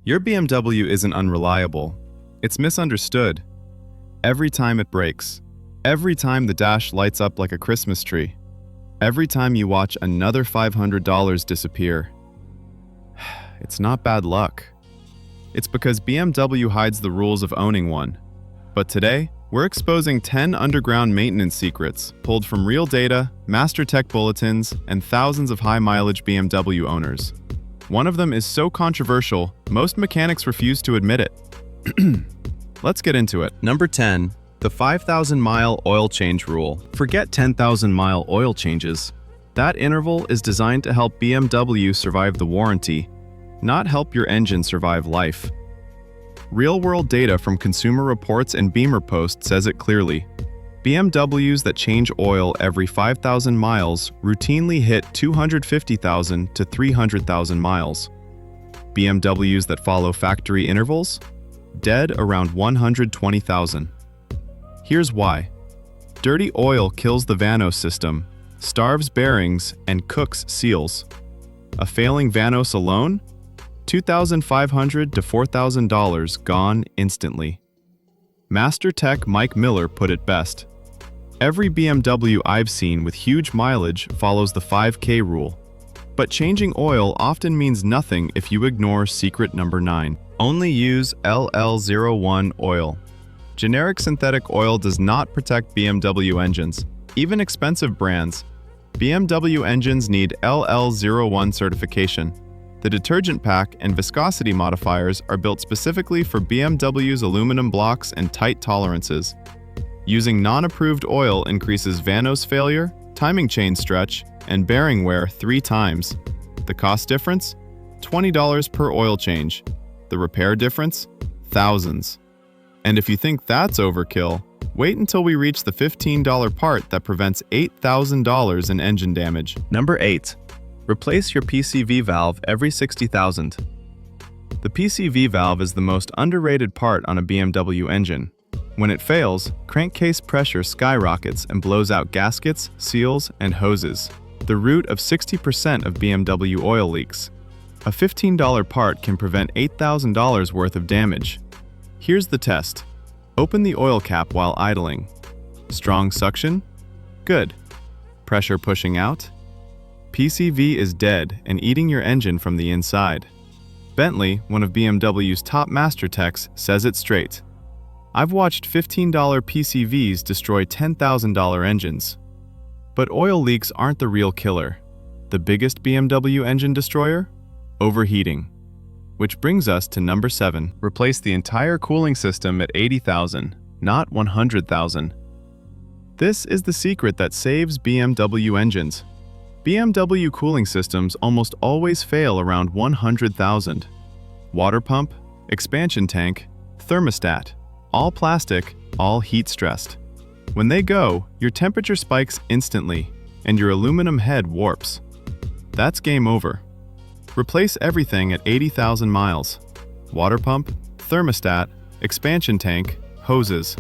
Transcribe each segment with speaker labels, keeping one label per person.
Speaker 1: Your BMW isn't unreliable. It's misunderstood. Every time it breaks, every time the dash lights up like a Christmas tree, every time you watch another $500 disappear. It's not bad luck. It's because BMW hides the rules of owning one. But today, we're exposing 10 underground maintenance secrets pulled from real data, master tech bulletins, and thousands of high-mileage BMW owners. One of them is so controversial, most mechanics refuse to admit it. Let's get into it. Number 10. The 5,000-mile oil change rule. Forget 10,000-mile oil changes. That interval is designed to help BMW survive the warranty, not help your engine survive life. Real-world data from Consumer Reports and Beamer Post says it clearly. BMWs that change oil every 5,000 miles routinely hit 250,000 to 300,000 miles. BMWs that follow factory intervals? Dead around 120,000. Here's why. Dirty oil kills the Vanos system, starves bearings, and cooks seals. A failing Vanos alone? $2,500 to $4,000 gone instantly. Master Tech Mike Miller put it best. Every BMW I've seen with huge mileage follows the 5K rule. But changing oil often means nothing if you ignore secret number 9. Only use LL01 oil. Generic synthetic oil does not protect BMW engines. Even expensive brands. BMW engines need LL01 certification. The detergent pack and viscosity modifiers are built specifically for BMW's aluminum blocks and tight tolerances. Using non-approved oil increases Vanos failure, timing chain stretch, and bearing wear 3 times. The cost difference? $20 per oil change. The repair difference? Thousands. And if you think that's overkill, wait until we reach the $15 part that prevents $8,000 in engine damage. Number 8. Replace your PCV valve every 60,000. The PCV valve is the most underrated part on a BMW engine. When it fails, crankcase pressure skyrockets and blows out gaskets, seals, and hoses, the root of 60% of BMW oil leaks. A $15 part can prevent $8,000 worth of damage. Here's the test. Open the oil cap while idling. Strong suction? Good. Pressure pushing out? PCV is dead and eating your engine from the inside. Bentley, one of BMW's top master techs, says it straight. I've watched $15 PCVs destroy $10,000 engines. But oil leaks aren't the real killer. The biggest BMW engine destroyer? Overheating. Which brings us to number 7. Replace the entire cooling system at 80,000, not 100,000. This is the secret that saves BMW engines. BMW cooling systems almost always fail around 100,000. Water pump, expansion tank, thermostat, all plastic, all heat stressed. When they go, your temperature spikes instantly, and your aluminum head warps. That's game over. Replace everything at 80,000 miles. Water pump, thermostat, expansion tank, hoses.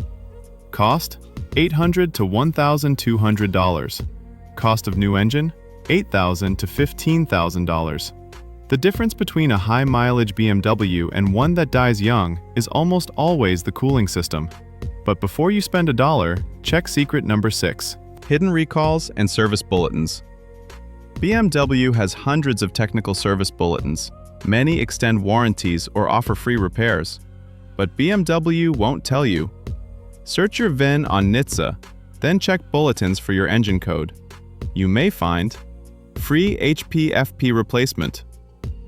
Speaker 1: Cost? $800 to $1,200. Cost of new engine? $8,000 to $15,000. The difference between a high-mileage BMW and one that dies young is almost always the cooling system. But before you spend $1, check secret number 6. Hidden recalls and service bulletins. BMW has hundreds of technical service bulletins. Many extend warranties or offer free repairs. But BMW won't tell you. Search your VIN on NHTSA, then check bulletins for your engine code. You may find free HPFP replacement,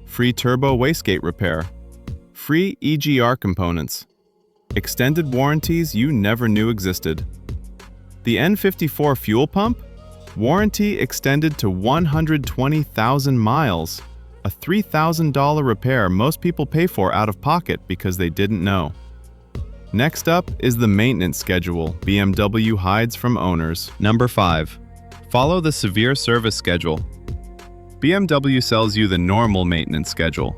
Speaker 1: free turbo wastegate repair, free EGR components, extended warranties you never knew existed. The N54 fuel pump? Warranty extended to 120,000 miles, a $3,000 repair most people pay for out of pocket because they didn't know. Next up is the maintenance schedule BMW hides from owners. Number 5. Follow the severe service schedule. BMW sells you the normal maintenance schedule.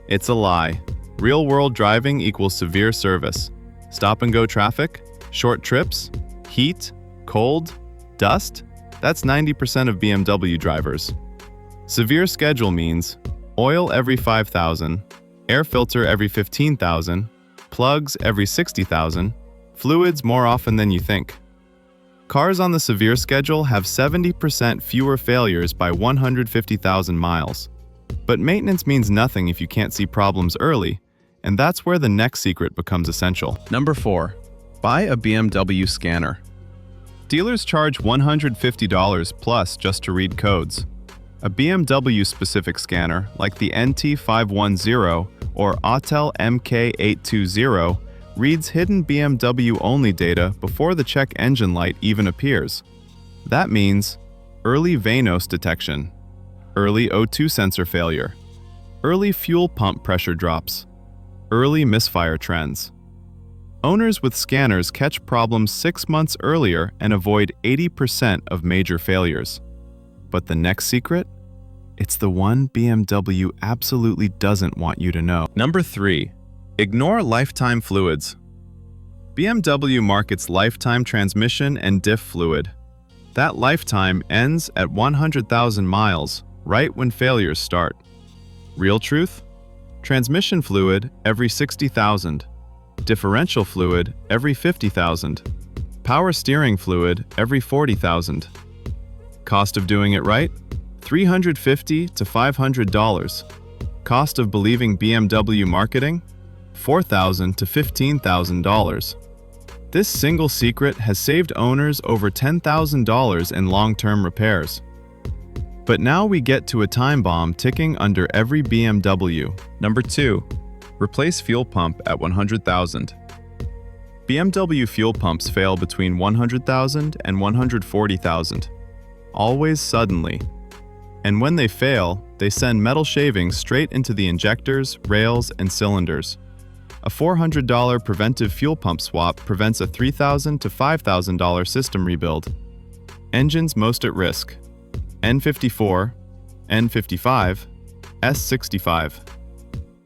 Speaker 1: It's a lie. Real-world driving equals severe service. Stop-and-go traffic, short trips, heat, cold, dust. That's 90% of BMW drivers. Severe schedule means oil every 5,000, air filter every 15,000, plugs every 60,000, fluids more often than you think. Cars on the severe schedule have 70% fewer failures by 150,000 miles. But maintenance means nothing if you can't see problems early, and that's where the next secret becomes essential.
Speaker 2: Number 4. Buy a BMW scanner.
Speaker 1: Dealers charge $150 plus just to read codes. A BMW-specific scanner, like the NT510 or Autel MK820, reads hidden BMW-only data before the check engine light even appears. That means early VANOS detection, early O2 sensor failure, early fuel pump pressure drops, early misfire trends. Owners with scanners catch problems 6 months earlier and avoid 80% of major failures. But the next secret? It's the one BMW absolutely doesn't want you to know.
Speaker 2: Number 3.
Speaker 1: Ignore lifetime fluids. BMW markets lifetime transmission and diff fluid. That lifetime ends at 100,000 miles, right when failures start. Real truth? Transmission fluid every 60,000. Differential fluid every 50,000. Power steering fluid every 40,000. Cost of doing it right? $350 to $500. Cost of believing BMW marketing? $4,000 to $15,000. This single secret has saved owners over $10,000 in long-term repairs. But now we get to a time bomb ticking under every BMW.
Speaker 2: Number 2. Replace fuel pump at 100,000.
Speaker 1: BMW fuel pumps fail between 100,000 and 140,000, always suddenly. And when they fail, they send metal shavings straight into the injectors, rails, and cylinders. A $400 preventive fuel pump swap prevents a $3,000 to $5,000 system rebuild. Engines most at risk: N54, N55, S65.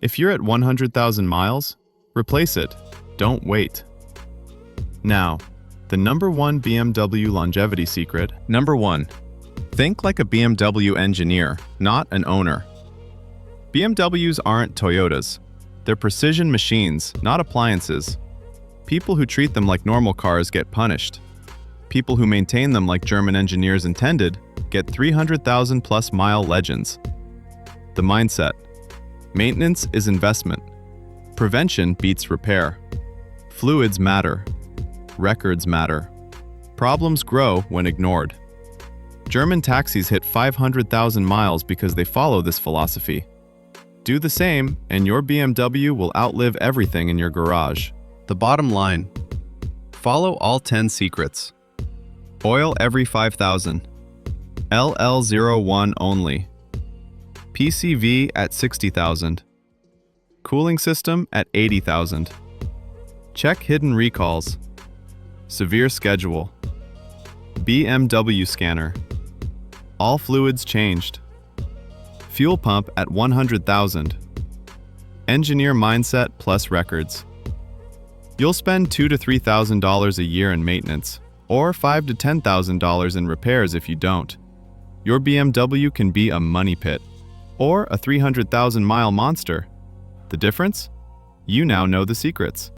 Speaker 1: If you're at 100,000 miles, replace it. Don't wait. Now, the number 1 BMW longevity secret.
Speaker 2: Number 1.
Speaker 1: Think like a BMW engineer, not an owner. BMWs aren't Toyotas. They're precision machines, not appliances. People who treat them like normal cars get punished. People who maintain them like German engineers intended get 300,000 plus mile legends. The mindset: maintenance is investment. Prevention beats repair. Fluids matter. Records matter. Problems grow when ignored. German taxis hit 500,000 miles because they follow this philosophy. Do the same, and your BMW will outlive everything in your garage.
Speaker 2: The bottom line:
Speaker 1: follow all 10 secrets. Oil every 5,000. LL01 only. PCV at 60,000. Cooling system at 80,000. Check hidden recalls. Severe schedule. BMW scanner. All fluids changed. Fuel pump at 100,000. Engineer mindset plus records. You'll spend $2,000 to $3,000 a year in maintenance, or $5,000 to $10,000 in repairs if you don't. Your BMW can be a money pit, or a 300,000-mile monster. The difference? You now know the secrets.